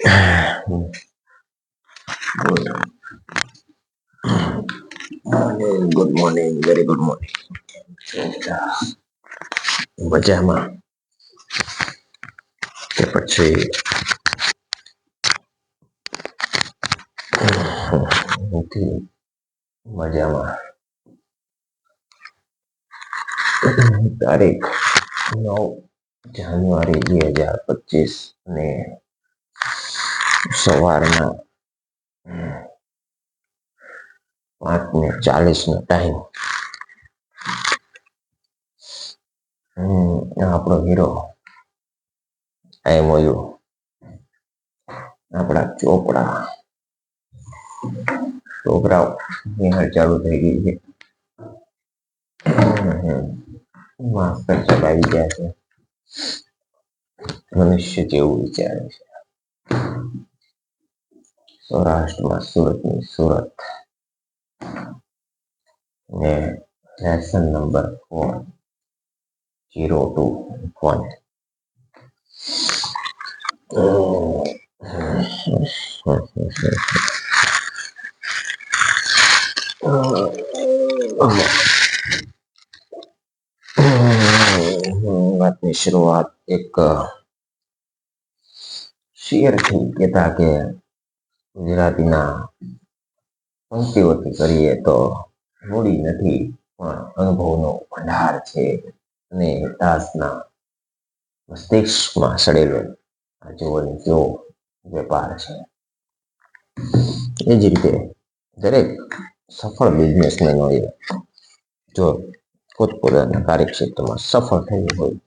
Good morning, good morning, very good morning. મજામાં કે પછી નથી મજામાં. તારીખ 9 જાન્યુઆરી 2025 ને સવારના 5:40 નો ટાઈમ. આપણો હીરો MOU આપણા છોકરાઓ નિહાળ ચાલુ થઈ ગઈ છે. માસ્ટર ચલાવી ગયા છે. મનુષ્ય જેવું વિચારે છે. સૌરાષ્ટ્રમાં સુરતની સુરત ને લેસન નંબર 402 વાતની શરૂઆત એક શેરથી કહેતા કે ગુજરાતીના પંક્તિઓથી કરીએ તો મૂડી નથી પણ અનુભવનો ભંડાર છે અને દાસના મસ્તિષ્કમાં સડેલો આ જેવો વેપાર છે. એ જ રીતે દરેક સફળ બિઝનેસમેનોએ જો પોતપોતાના કાર્યક્ષેત્રમાં સફળ થયું હોય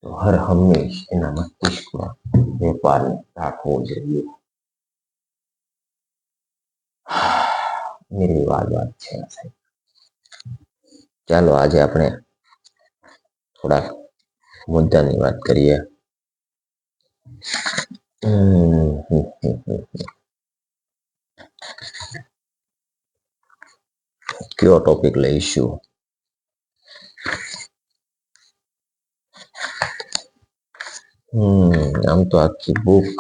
તો હર હંમેશ એના મસ્તિષ્કમાં વેપારને રાખવો જોઈએ. નિર્વિવાદ વાત છે. ચાલો આજે આપણે થોડાક મુદ્દાની વાત કરીએ. કયો ટોપિક લઈશું? આમ તો આખી બુક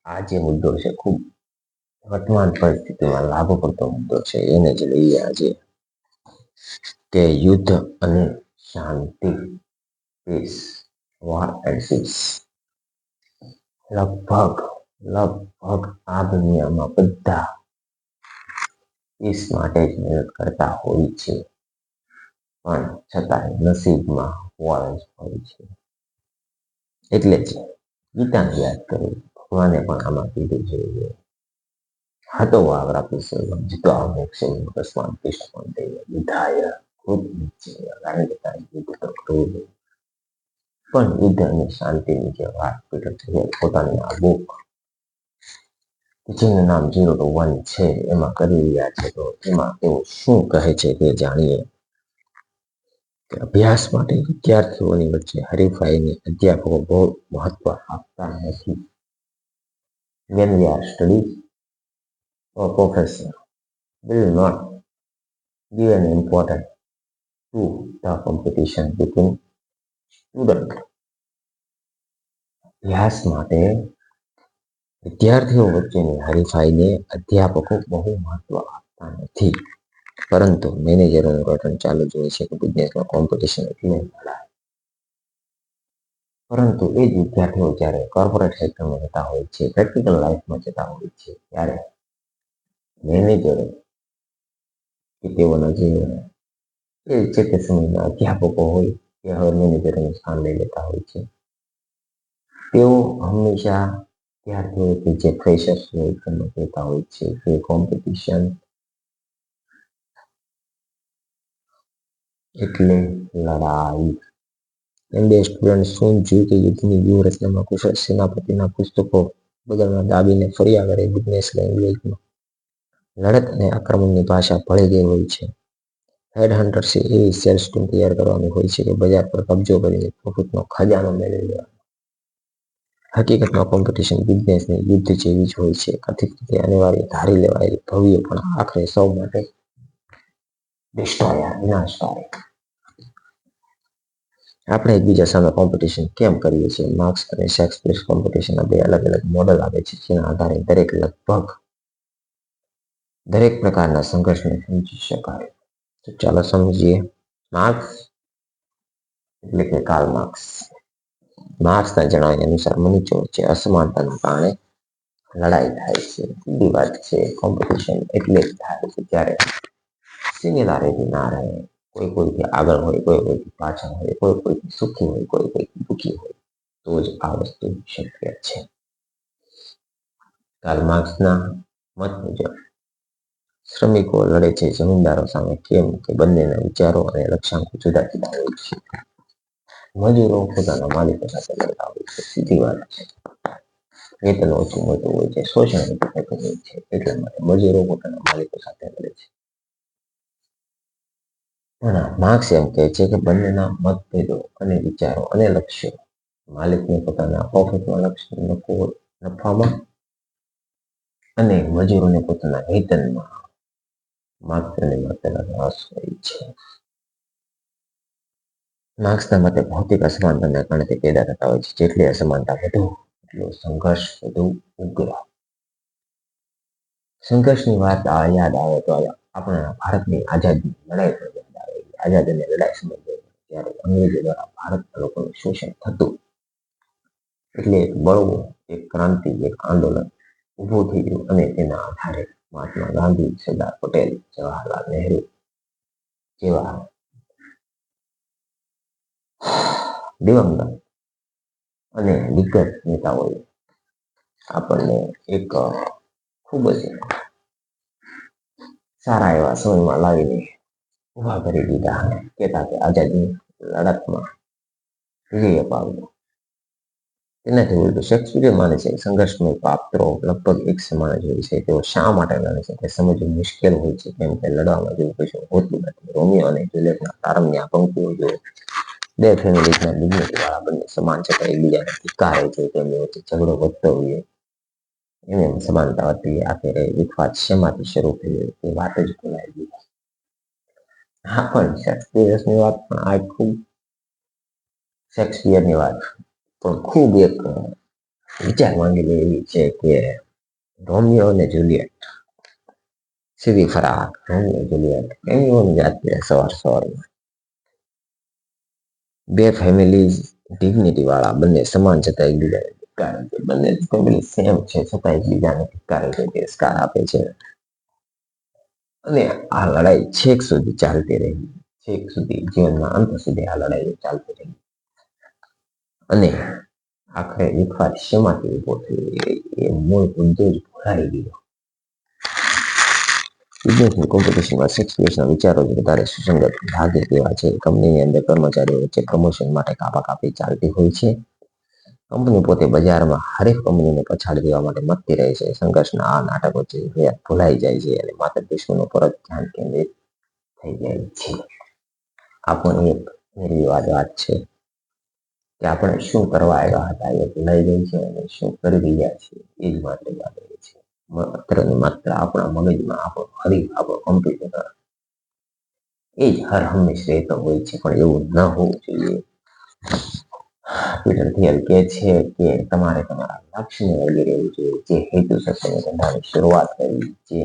આ જે મુદ્દો છે ખૂબ વર્તમાન પરિસ્થિતિમાં લાગુ પડતો મુદ્દો છે. એને જ લઈએ આજે કે યુદ્ધ અને શાંતિ, પીસ, વોર એન્ડ પીસ. લગભગ આ દુનિયામાં બધા પીસ માટે જ મહેનત કરતા હોય છે, પણ છતાંય નસીબમાં વોર જ હોય છે. એટલે જ ગીતાને યાદ કરવું. ભગવાને પણ આમાં કીધું છે કે હતો વાવરા પુરુષોત્તમ જીતો મોક્ષમ તસ્માન તિષ્ઠન્તે યુદ્ધાય ખુદ નિશ્ચય. કારણ કે તારે યુદ્ધ તો કરવું જોઈએ. પણ યુદ્ધ અને શાંતિની જે વાત પોતાની આ બુક જેનું નામ 0 to 1 છે એમાં કરી રહ્યા છે. તો એમાં તેઓ શું કહે છે તે જાણીએ. અભ્યાસ માટે વિદ્યાર્થીઓની વચ્ચે હરીફાઈને અધ્યાપકો બહુ મહત્વ આપતા નથી. When we are studying, our professor will not give an importance to the competition between students. અભ્યાસ માટે વિદ્યાર્થીઓ વચ્ચેની હરીફાઈને અધ્યાપકો બહુ મહત્વ આપતા નથી. પરંતુ મેનેજરોનું રટણ ચાલુ જ હોય છે કે બિઝનેસમાં કોમ્પિટિશન એટલે પરંતુ એ જ વિદ્યાર્થીઓ જ્યારે કોર્પોરેટ સેક્ટરમાં જતા હોય છે, પ્રેક્ટિકલ લાઈફમાં જતા હોય છે, ત્યારે મેનેજરો કે તેઓના જે છે તે સમયના અધ્યાપકો હોય તે હવે મેનેજરોનું સ્થાન લઈ લેતા હોય છે. તેઓ હંમેશા વિદ્યાર્થીઓ જે ફ્રેશર્સ હોય તેમને કહેતા હોય છે કે કોમ્પિટિશન એટલે લડાઈ. એમ બે સ્ટુડન્ટ શું જોયું કે યુદ્ધની વ્યૂહરચનામાં કુશળ સેનાપતિના પુસ્તકો બગલમાં દાબીને ફર્યા કરે બિઝનેસ લેંગ્વેજમાં. લડત અને આક્રમણની ભાષા ભળી ગઈ હોય છે. હેડ હન્ટર્સે એવી સેલ્સ ટીમ તૈયાર કરવાની હોય છે કે બજાર પર કબજો કરીને પ્રોફિટનો ખજાનો મેળવી લેવાનો. હકીકતમાં કોમ્પિટિશન બિઝનેસની યુદ્ધ જેવી જ હોય છે. કથિત રીતે અનિવાર્ય ધારી લેવાયેલી ભવ્ય પણ આખરે સૌ માટે વિનાશકારી. આપણે એકબીજા સામે કોમ્પિટિશન કેમ કરીએ છીએ? માર્ક્સ અને શેક્સપિયર કોમ્પિટિશનના બે અલગ અલગ મોડલ આપે છે, જેના આધારે લગભગ દરેક પ્રકારના સંઘર્ષને સમજી શકાય. તો ચાલો સમજીએ. માર્ક્સ એટલે કે કાર્લ માર્ક્સ. માર્ક્સના જણાવ્યા અનુસાર મનુષ્યો વચ્ચે અસમાનતાના કારણે લડાઈ થાય છે. સીધી વાત છે, કોમ્પિટિશન એટલે જ થાય છે જ્યારે સિમિલારિટી ના રહે. કોઈ કોઈથી આગળ હોય, કોઈ કોઈથી પાછળ હોય, કોઈ કોઈથી સુખી હોય, કોઈ કોઈથી દુઃખી હોય, તો જ આ વસ્તુ શક્ય છે. કાર્લ માર્ક્સના મત મુજબ શ્રમિકો લડે છે જમીનદારો સામે કેમ કે બંનેના વિચારો અને લક્ષ્યાંકો જુદા જુદા હોય છે. મજૂરો પોતાના માલિકો સાથે લડતા હોય છે. સીધી વાત છે. વેતન ઓછું મળતું હોય છે, શોષણ થતું હોય છે, એટલા માટે મજૂરો પોતાના માલિકો સાથે લડે છે. પણ માર્ક્સ એમ કહે છે કે બંનેના મતભેદો અને વિચારો અને લક્ષ્યો, માલિકને પોતાના પ્રોફિટમાં નફામાં અને મજૂરોને પોતાના વેતનમાં માત્ર ને માત્ર રસ હોય છે. માર્ક્સના મતે ભૌતિક અસમાનતાના કારણે તે પેદા થતા હોય છે. જેટલી અસમાનતા વધુ એટલો સંઘર્ષ વધુ ઉગ્ર. સંઘર્ષની વાત યાદ આવે તો આપણા ભારતની આઝાદી લડાઈ પર યાદ આવે. આઝાદીની લડાઈ સમજે ત્યારે અંગ્રેજો દ્વારા ભારતના લોકોનું શોષણ થતું, એટલે એક બળવું, એક ક્રાંતિ, એક આંદોલન ઊભું થઈ ગયું અને તેના આધારે મહાત્મા ગાંધી, સરદાર પટેલ, જવાહરલાલ નહેરુ જેવા દિવંગત અને દિગ્ગજ નેતાઓએ આપણને એક ખૂબ જ સારા એવા સમયમાં લાવીને ઉભા કરી દીધા. કહેતા કે આઝાદી લડતમાં વિજય અપાવ્યો. તેનાથી ઉલટું શેક્સપિયર માને છે સંઘર્ષમય પાત્રો લગભગ એક સમાન જ હોય છે. તેઓ શા માટે લડે છે તે સમજવું મુશ્કેલ હોય છે, કેમ કે લડવામાં જેવું કશું હોતું નથી. રોમિયો અને જુલિયટના પ્રારંભની આ પંક્તિઓ જો બે ફેમિલીના ડિગ્નિટી વાળા બંને સમાન છતાં એકબીજાને ધિક્કારે છે, તેમની વચ્ચે ઝઘડો વધતો હોય એમ સમાનતા હતી. આખરે વિખવાદ શેમાંથી શરૂ થઈ તે વાત જ ભૂલાઈ ગઈ. હા, પણ શેક્સપિયરની વાત પણ આ ખૂબ શેક્સપિયરની વાત પણ ખૂબ એક વિચાર માંગેલી એવી છે કે રોમિયો અને જુલિયટ સીધી ફરાક. રોમિયો જુલિયટ એની જાતે સવારમાં બે ફેમિલી ડિગ્નિટી વાળા બંને સમાન છતાં એકબીજાને ધિક્કારે છે. બંને ફેમિલી સેમ છે છતાં એકબીજાને ધિક્કારે છે, તિરસ્કાર આપે છે. અને આ લડાઈ છેક સુધી ચાલતી રહી. છેક સુધી, જીવનના અંત સુધી આ લડાઈ ચાલતી રહી. અને આખરે વિખવાદ શેમાંથી ઉભો થયો એ મૂળ મુદ્દો જ ભૂલાઈ ગયો. બિઝનેસની કોમ્પિટિશનમાં શેક્સપિયરના વિચારો જ વધારે સુસંગત લાગે તેવા છે. કંપનીની અંદર કર્મચારીઓ વચ્ચે પ્રમોશન માટે કાપાકાપી ચાલતી હોય છે. કંપની પોતે બજારમાં હરેક કંપનીને પછાડી દેવા માટે મથતી રહે છે. સંઘર્ષના આ નાટક વચ્ચે ભૂલાઈ જાય છે અને માત્ર દુશ્મનો પર જ ધ્યાન કેન્દ્રિત થઈ જાય છે. આ પણ એક વાત છે કે આપણે શું કરવા આવ્યા હતા એ ભૂલાઈ જાય છે અને શું કરી રહ્યા છીએ એ જ માત્ર યાદ રહે છે. માત્ર ને માત્ર આપણા મગજમાં આપણો કોમ્પ્યુટર એ જ હર હંમેશ રહેતો હોય છે, પણ એવું ન હોવું જોઈએ. પીટર થિયલ કહે છે કે તમારે તમારા લક્ષ્યને વળગી રહેવું જોઈએ. જે હેતુસર તમે ધંધાની શરૂઆત કરી, જે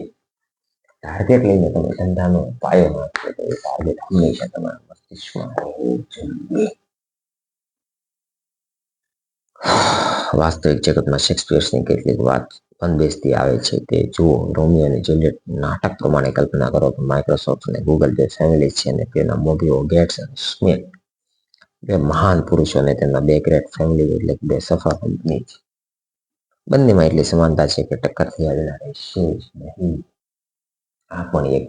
ટાર્ગેટ લઈને તમે ધંધાનો પાયો નાખ્યો, તો એ ટાર્ગેટ હંમેશા તમારા મસ્તિષ્કમાં રહેવું જોઈએ. વાસ્તવિક જગતમાં શેક્સપિયરની કેટલીક વાત બંધબેસતી આવે છે તે જુઓ. રોમિયો અને જુલિયટ નાટક પ્રમાણે કલ્પના કરો કે માઇક્રોસોફ્ટ અને ગૂગલ બે ફેમિલી છે અને તેના મોભીઓ ગેટ્સ અને સ્મિથ બે મહાન પુરુષો અને તેમના બે ગ્રેટ ફેમિલી એટલે બે સફળ કંપની છે. બંનેમાં એટલી સમાનતા છે કે ટક્કર થયા રહેશે જ નહીં. આ પણ એક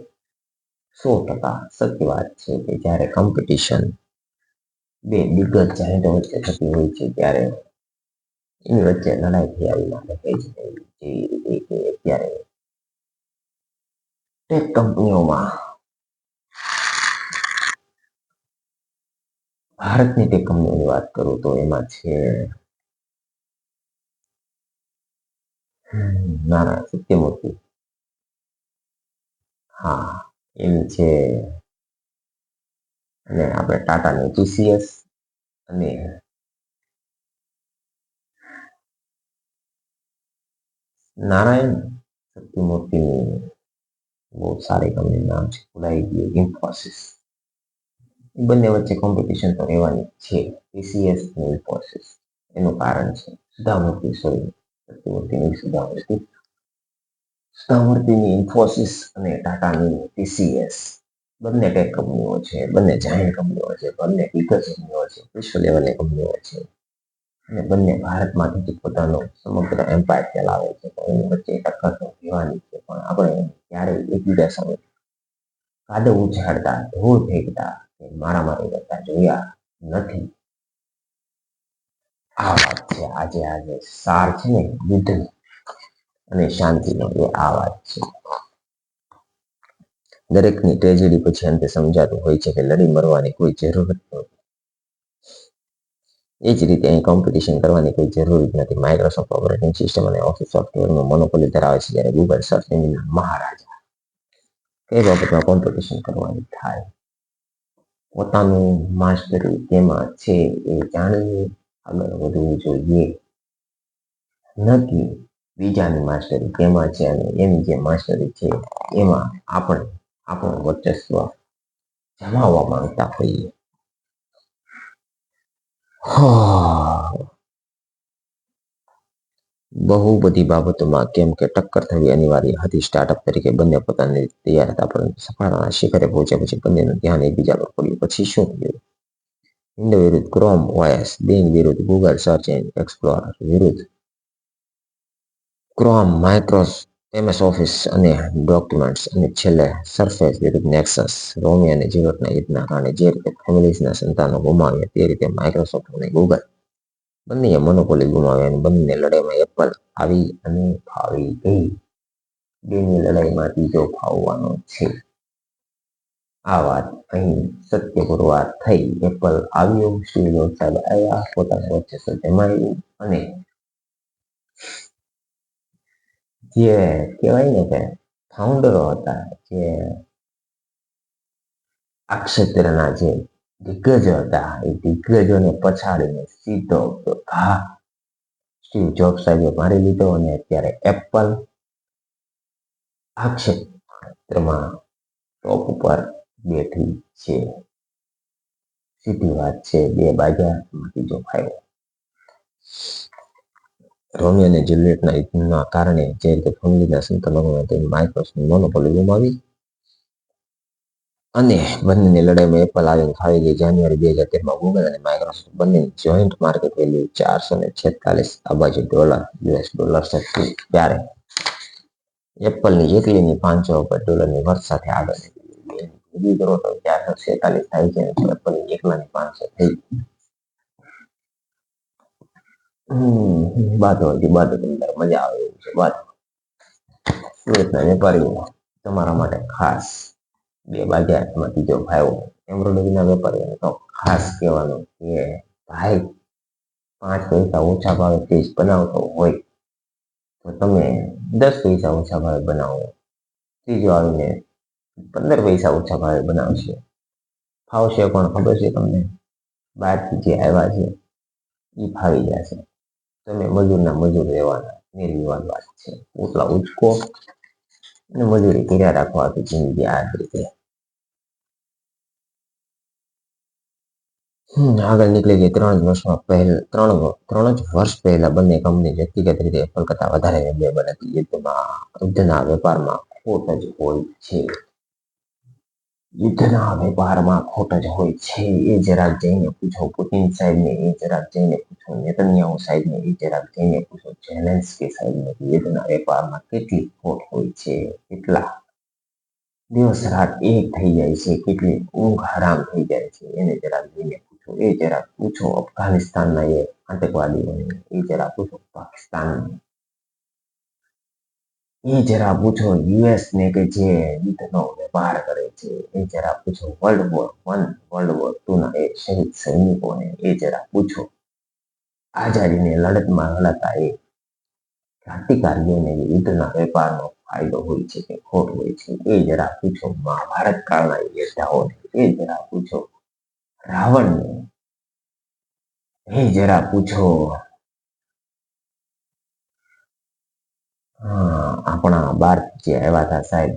100% સત્ય વાત છે કે જ્યારે કોમ્પિટિશન બે દિગ્ગજ જાહેરાતો વચ્ચે થતી હોય છે ત્યારે એની વચ્ચે લડાઈ થઈ આવી ના શકે જ નહીં. જેવી રીતે કે અત્યારે ટેક કંપનીઓમાં ભારતની ટેક કંપનીઓની વાત કરું તો એમાં છે નાના સત્યમૂર્તિ, હા એની છે, અને આપણે ટાટાની TCS અને નારાયણ શક્તિમૂર્તિની બહુ સારી કંપની નામ છે, ભૂલાઈ ગયું, ઇન્ફોસિસ. એ બંને વચ્ચે કોમ્પિટિશન તો રહેવાની છે, ટીસીએસ અને ઇન્ફોસિસ. એનું કારણ છે સુધામૂર્તિ, સોરી શક્તિમૂર્તિની સુધામૂર્તિની ઇન્ફોસિસ અને ટાટાની ટીસીએસ. બંને ટેક કંપનીઓ છે, બંને જાયન્ટ કંપનીઓ છે, બંને દિગ્ગજ કંપનીઓ છે, વિશ્વ લેવલની કંપનીઓ છે, અને બંને ભારતમાંથી પોતાનો સમગ્ર એમ્પાયર ચલાવે છે. તો એની વચ્ચે ટક્કર તો રહેવાની છે, પણ આપણે ક્યારેય એકબીજા સામે કાદવ ઉછાળતા, ધૂળ ફેંકતા કે મારામારી કરતા જોયા નથી. આ વાત છે આજે સાર છે ને યુદ્ધનો અને શાંતિનો, એ આ વાત છે. દરેકની ટ્રેજેડી પછી અંતે સમજાતું હોય છે કે લડી મરવાની કોઈ જરૂર નથી. એ જ રીતે અહીં કોમ્પિટિશન કરવાની કોઈ જરૂર જ નથી. માઇક્રોસોફ્ટ ઓપરેટિંગ સિસ્ટમ અને ઓફિસ સોફ્ટવેરનું મોનોપોલી ધરાવે છે, જ્યારે ગૂગલ સર્ચ એન્જિનના મહારાજા. કઈ બાબતમાં કોમ્પિટિશન કરવાની થાય? પોતાનું માસ્ટરી તેમાં છે એ જાણીને આગળ વધવું જોઈએ, નક્કી બીજાની માસ્ટરી તેમાં છે અને એની જે માસ્ટરી છે એમાં આપણે આપણું વર્ચસ્વ જમાવવા માંગતા હોઈએ. બહુ બધી બાબતોમાં કેમ કે ટક્કર થવી અનિવાર્ય હતી. સ્ટાર્ટઅપ તરીકે બંને પોતાની તૈયાર હતા, પરંતુ સફળતાના શિખરે પહોંચ્યા પછી બંનેનું ધ્યાન એકબીજા પર પડ્યું. પછી શું થયું? વિન્ડો વિરુદ્ધ ક્રોમ ઓએસ, બિંગ વિરુદ્ધ ગૂગલ સર્ચ એક્સપ્લોરર વિરુદ્ધ ક્રોમ, MS ઓફિસ અને ડોક્યુમેન્ટ્સ, અને છેલ્લે સરફેસ વિરુદ્ધ નેક્સસ. રોમિયો અને જ્યુલિયટના યુદ્ધના કારણે જે રીતે ફેમિલીઝના સંતાનો ગુમાવ્યા, તે રીતે માઇક્રોસોફ્ટ અને ગૂગલ બંનેએ મોનોપોલી ગુમાવ્યા, અને બંનેની લડાઈમાં એપલ આવી અને ફાવી ગઈ. બેની લડાઈમાં ત્રીજો ફાવવાનો છે. આ વાત અહીં સત્ય પુરવાર થઈ. એપલ આવ્યું, સ્ટીવ જોબ્સ સાહેબ આવ્યા, પોતાનું વર્ચસ્વ જમાવ્યું, અને જે કહેવાય ને કે ફાઉન્ડરો હતા, જે આ ક્ષેત્રના જે દિગ્ગજ હતા, એ દિગ્ગજોને પછાડીને સીધો ઘા સ્ટીવ જોબ્સ સાહેબે મારી લીધો, અને અત્યારે એપલ આ ક્ષેત્રમાં ટોપ ઉપર બેઠી છે. સીધી વાત છે, બે બાજા ત્રીજો ફાયદો. રોમિયો અને જ્યુલિયટના યુદ્ધના કારણે જે રીતે ફેમિલીના સંતાનો માઇક્રોસોફ્ટ મોનોપોલી ગુમાવી, અને બંનેની લડાઈમાં એપલ આવીને ફાવી ગઈ. જાન્યુઆરી 2013માં ગૂગલ અને માઇક્રોસોફ્ટ બંનેની જોઈન્ટ માર્કેટ વેલ્યુ $446 અબજ હતી, ત્યારે એપલની એકલીની $500 અબજ વર્થ સાથે આગળ નીકળી. કરો તો 446 થાય છે, એપલની એકલાની 500 થઈ. બાતો તમને મજા આવે એવું છે. બાતો સુરતના વેપારીઓ તમારા માટે ખાસ બે બાજા, એમાં ત્રીજો ભાઈ એમ્બ્રોઇડરીના વેપારીઓને તો ખાસ કહેવાનું કે ભાઈ 5 પૈસા ઓછા ભાવે પીસ બનાવતો હોય તો તમે 10 પૈસા ઓછા ભાવે બનાવો. ત્રીજો આવીને 15 પૈસા ઓછા ભાવે બનાવશે. ફાવશે પણ ખબર છે તમને? બહારથી જે આવ્યા છે એ ફાવી જશે. તમે મજૂરના મજૂર રહેવાના, નિર્વિવાદ વાત છે. ઓટલા ઉચકો અને મજૂરી કર્યા રાખવા તો જિંદગી આ જ રીતે. આગળ નીકળી ગઈ. 3 જ વર્ષ પહેલા બંને કંપની વ્યક્તિગત રીતે એપલ કરતા વધારે વેલ્યુએબલ હતી. યુદ્ધના વેપારમાં ખોટ જ હોય છે. યુદ્ધના વેપારમાં ખોટ જ હોય છે. એ જરાક જઈને પૂછો પુતિન સાહેબને, એ જરાક જઈને પૂછો નેતન્યાહુ સાહેબને, એ જરાક જઈને પૂછો ઝેલેન્સ્કી સાહેબને. યુદ્ધના વેપારમાં કેટલી ખોટ હોય છે, કેટલા દિવસ રાત એક થઈ જાય છે, કેટલી ઊંઘ હરામ થઈ જાય છે, એને જરાક જઈને પૂછો. એ જરાક પૂછો અફઘાનિસ્તાનના એ આતંકવાદીઓને, એ જરાક પૂછો પાકિસ્તાનને, એ જરા પૂછો યુએસ ને કે જે યુદ્ધનો વેપાર કરે છે, એ જરા પૂછો વર્લ્ડ વોર 2 ના એ શહીદ સૈનિકોને, એ જરા પૂછો આઝાદીને લડતમાં લડતા એ ક્રાંતિકારીઓને યુદ્ધના વેપારનો ફાયદો હોય છે કે ખોટ હોય છે, એ જરા પૂછો મહાભારત કાળના યોદ્ધાઓને, એ જરા પૂછો રાવણને, એ જરા પૂછો આપણા બાર જે આવ્યા હતા સાહેબ,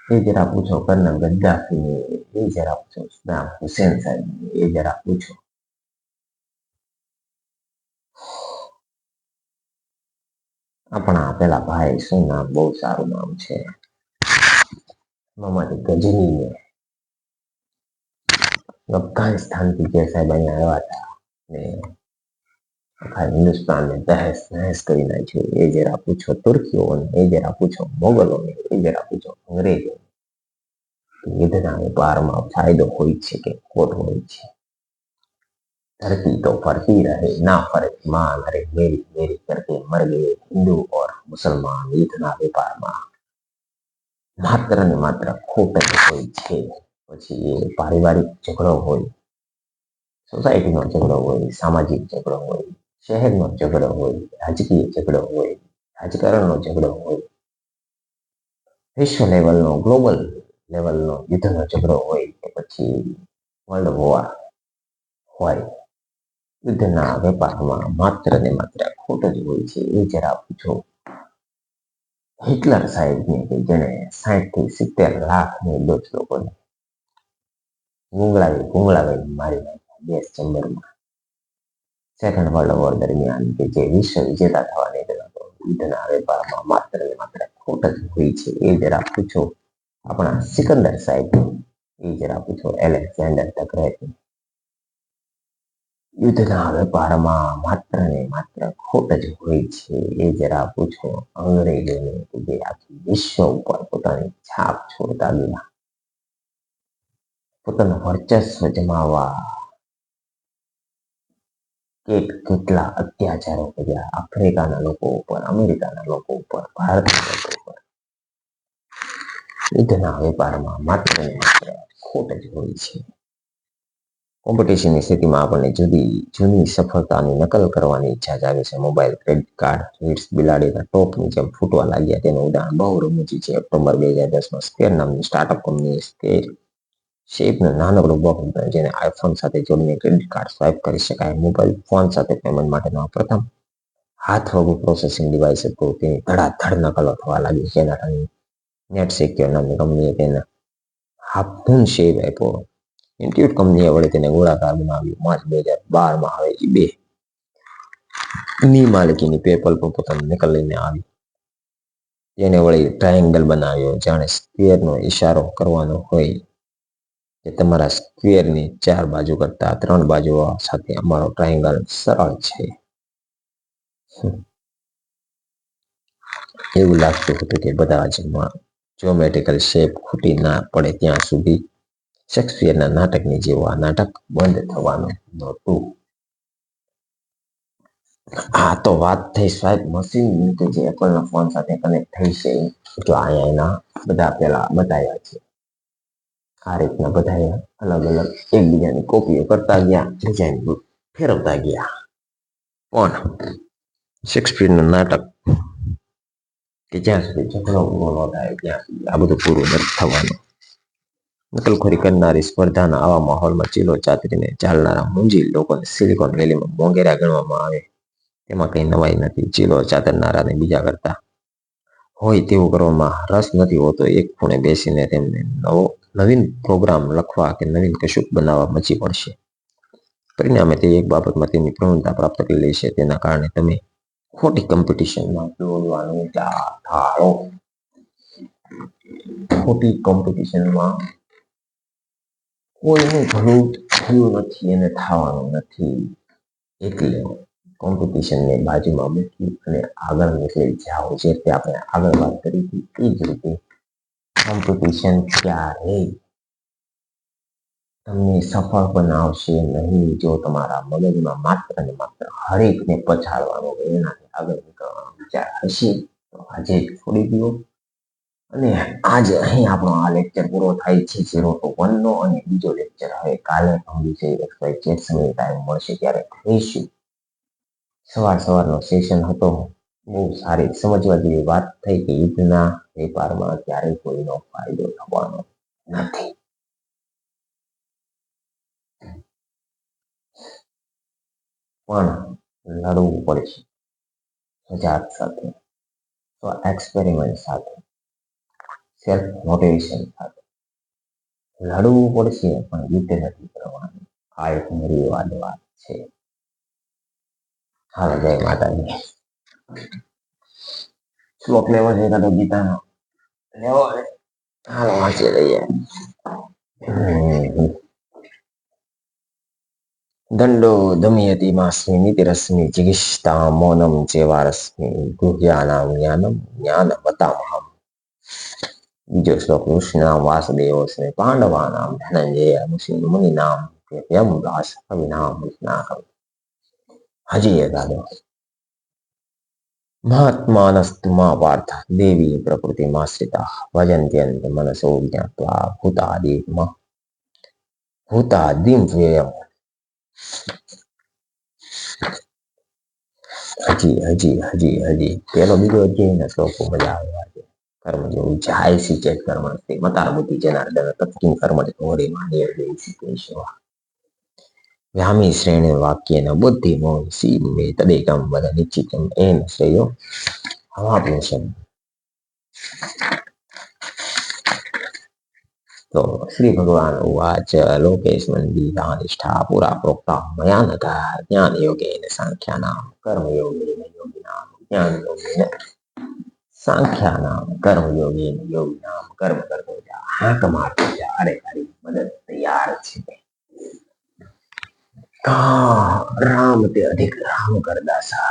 એ જરા પૂછો કર્નલ ગદ્દાફી, એ જરા પૂછો સદામ હુસેન સાહેબ, એ જરા પૂછો. આપણા પેલા ભાઈ શું નામ, બહુ સારું નામ છે, મોહમ્મદ ગજની, અફઘાનિસ્તાન થી જે સાહેબ અહીંયા આવ્યા હતા ને આખા હિન્દુસ્તાનને તહેસ નહેસ કરી નાખ્યું. એ જરા પૂછો તુર્કીઓને, એ જરા પૂછો મોગલોને, એ જરા પૂછો અંગ્રેજો. યુદ્ધના વેપારમાં ફાયદો હોય છે કે ખોટ હોય છે? धरती तो फरती रहे ना फरे मान, अरे मेरी मेरी करके मर गए हिंदू और मुसलमान. યુદ્ધના વેપારમાં માત્ર ને માત્ર ખોટ જ હોય છે. પછી એ પારિવારિક ઝઘડો હોય, સોસાયટીનો ઝઘડો હોય, સામાજિક ઝઘડો હોય, શહેરનો ઝઘડો હોય, રાજકીય ઝઘડો હોય, રાજકારણનો ઝઘડો હોય, વિશ્વ લેવલનો ગ્લોબલ લેવલનો યુદ્ધનો ઝઘડો હોય કે પછી વર્લ્ડ વોર હોય, યુદ્ધના વેપારમાં માત્ર ને માત્ર ખોટ જ હોય છે. એ જરા પૂછો હિટલર સાહેબને કે જેને 60 થી 70 લાખ નિર્દોષ લોકોને ગુંગળાવી મારી નાખ્યા ગેસ ચેમ્બરમાં સેકન્ડ વર્લ્ડ વોર દરમિયાન, કે જે વિશ્વ વિજેતા થવા નીકળ્યો હતો. યુદ્ધના વેપારમાં માત્ર ને માત્ર ખોટ જ હોય છે. એ જરા પૂછો આપણા સિકંદર સાહેબ, એ જરા પૂછો એલેક્ઝાન્ડર ધ ગ્રેટ. યુદ્ધના વેપારમાં માત્ર ને માત્ર ખોટ જ હોય છે. એ જરા પૂછો અંગ્રેજોને, જે આખી વિશ્વ ઉપર પોતાની છાપ છોડતા ગયા, પોતાનું વર્ચસ્વ જમાવવા કેટલા અત્યાચારો કર્યા આફ્રિકાના લોકો ઉપર, અમેરિકાના લોકો ઉપર, ભારતના લોકો ઉપર. યુદ્ધના વેપારમાં માત્ર ને માત્ર ખોટ જ હોય છે. કોમ્પિટિશનની સ્થિતિમાં આપણને જૂની સફળતાની નકલ કરવાની ઈચ્છા જાગે છે. મોબાઈલ, ક્રેડિટ કાર્ડ, રીટ્સ બિલાડીના ટોપની જેમ ફૂટવા લાગ્યા. તેનું ઉદાહરણ બહુ રમૂજી છે. ઓક્ટોબર 2010માં સ્ક્વેર નામની સ્ટાર્ટઅપ કંપનીએ સ્ક્વેર શેપનો નાનકડો બોક્સ બનાવ્યો, જેને આઈફોન સાથે જોડીને ક્રેડિટ કાર્ડ સ્વાઇપ કરી શકાય. મોબાઈલ ફોન સાથે પેમેન્ટ માટેનો પ્રથમ હાથવગું પ્રોસેસિંગ ડિવાઇસ હતું. તેની ધડાધડ નકલો થવા લાગી. જેના કારણે નેટ સિક્યોર નામની કંપનીએ તેને હાફૂન શેપ આપ્યો. ઇન્ટ્યુટ કંપનીએ વળી તેને ગોળાકાર બનાવ્યું. માર્ચ 2012માં હવે ઈબે ની માલિકીની પેપલ પણ પોતાની નકલ લઈને આવી. તેને વળી ટ્રાયેંગલ બનાવ્યો, જાણે સ્ક્વેરનો ઈશારો કરવાનો હોય કે તમારા સ્ક્વેરની 4 બાજુ કરતા 3 બાજુઓ સાથે અમારો ટ્રાયેંગલ સરળ છે. એવું લાગતું હતું કે બધા જ જ્યોમેટ્રિકલ શેપ ખૂટી ના પડે ત્યાં સુધી શેક્સપિયરના નાટકની જેવું આ નાટક બંધ થવાનું નહોતું. આ તો વાત થઈ સ્વાઇપ મશીન કે જે એપલના ફોન સાથે કનેક્ટ થઈ છે. તો અહીંયા એના બધા પેલા બતાવ્યા છે. આ રીતના બધા અલગ અલગ એકબીજાની કોપીઓ કરતા ગયા, ડિઝાઇન ફેરવતા ગયા. પણ શેક્સપિયરનું નાટક કે જ્યાં સુધી ઝઘડો ન થાય ત્યાં સુધી આ બધું પૂરું નથી થવાનું. નકલખોરી કરનારી સ્પર્ધાના આવા માહોલમાં ચીલો ચાતરીને ચાલનારા મૂંજી લોકોને સિલિકોન વેલીમાં મોંઘેરા ગણવામાં આવે તેમાં કંઈ નવાઈ નથી. ચીલો ચાતરનારાને બીજા કરતા હોય તેવું કરવામાં રસ નથી હોતો. એક ખૂણે બેસીને તેમને નવીન પ્રોગ્રામ લખવા કે નવીન કશુંક બનાવવા મચી પડશે. પરિણામે તે એક બાબતમાં તેમની પ્રવીણતા પ્રાપ્ત કરી લે છે. તેના કારણે તમે ખોટી કોમ્પિટિશનમાં દોડવાનું ટાળો. ખોટી કોમ્પિટિશનમાં કોઈનું ભલું થયું નથી અને થવાનું નથી. એટલે કોમ્પિટિશનને બાજુમાં મૂકી અને આગળ નીકળી જાઓ. જે રીતે આપણે આગળ વાત કરી હતી એ જ રીતે કોમ્પિટિશન ક્યારેય તમને સફળ બનાવશે નહીં. જો તમારા મગજમાં માત્ર ને માત્ર હરેકને પછાડવાનો, એનાથી આગળ નીકળવાનો વિચાર હશે તો આજે જ છોડી દો. અને આજે અહીં આપણો આ લેક્ચર પૂરો થાય છે 0 to 1નો. અને બીજો લેક્ચર હવે કાલે સમય ટાઈમ મળશે ત્યારે થઈશું. સવારનો સેશન હતો, બહુ સારી સમજવા જેવી વાત થઈ કે યુદ્ધના વેપારમાં ક્યારેય કોઈનો ફાયદો થવાનો નથી. પણ લડવું પડશે જાત સાથે, એક્સપેરિમેન્ટ સાથે, સેલ્ફ મોટિવેશન સાથે લડવું પડશે, પણ યુદ્ધ નથી કરવાનું. આ એક મર્યાદ વાત છે. હાલો, જય માતાજી. શ્લોક લેવો છે એકાદો ગીતાનો લેવો હોય હાલો વાંચી લઈએ. દંડો દમયતિ માસ્મિ નીતિરસ્મિ જિગિષ્ટા મૌનમ ચેવારસ્મિ ગુહ્યાનામ જ્ઞાનમ જ્ઞાનવતામહમ. બીજો શ્લોક કૃષ્ણનામ વાસુદેવોસ્મિ પાંડવાનામ ધનંજય મુનિનામ યમ દાસ કવિનામ વિષ્ણાકમ. હજી એકાદો મહાત્માનસ્તુ મા પાર્થ દેવી પ્રકૃતિમાશ્રિતા ભજન્ત્યંત મનસો જ્ઞાત્વા ભૂતાદિમ વ્યયમ. હજી પેલો બીજો અધ્યાયના શ્લોકો મજા આવે. કર્મ જેવું જાય સિચેત કર્મ મતાર બુદ્ધિ જનાર્દન તત્કિં કર્મ ઘોરેમાં નિર્દેશિકેશ્વર વ્યામી શ્રેણે વાક્યેન બુદ્ધિ મોહ સી મે તદેકમ વદ નિશ્ચિતમ એન શ્રેયો હવાપુષમ. તો શ્રી ભગવાન ઉવાચ લોકેસ્મિन् વિદ્યાનિષ્ઠા પુરા પ્રોક્તા મયા નઘ જ્ઞાન યોગેન સાંખ્યાનામ કર્મયોગેન યોગિનામ જ્ઞાન યોગેન સાંખ્યાનામ કર્મયોગેન યોગિનામ કર્મ કરતો જા હાક મારતો જા. અરે તારી મદદ તૈયાર છે. રામ તે અધિક રામ કરદાસા.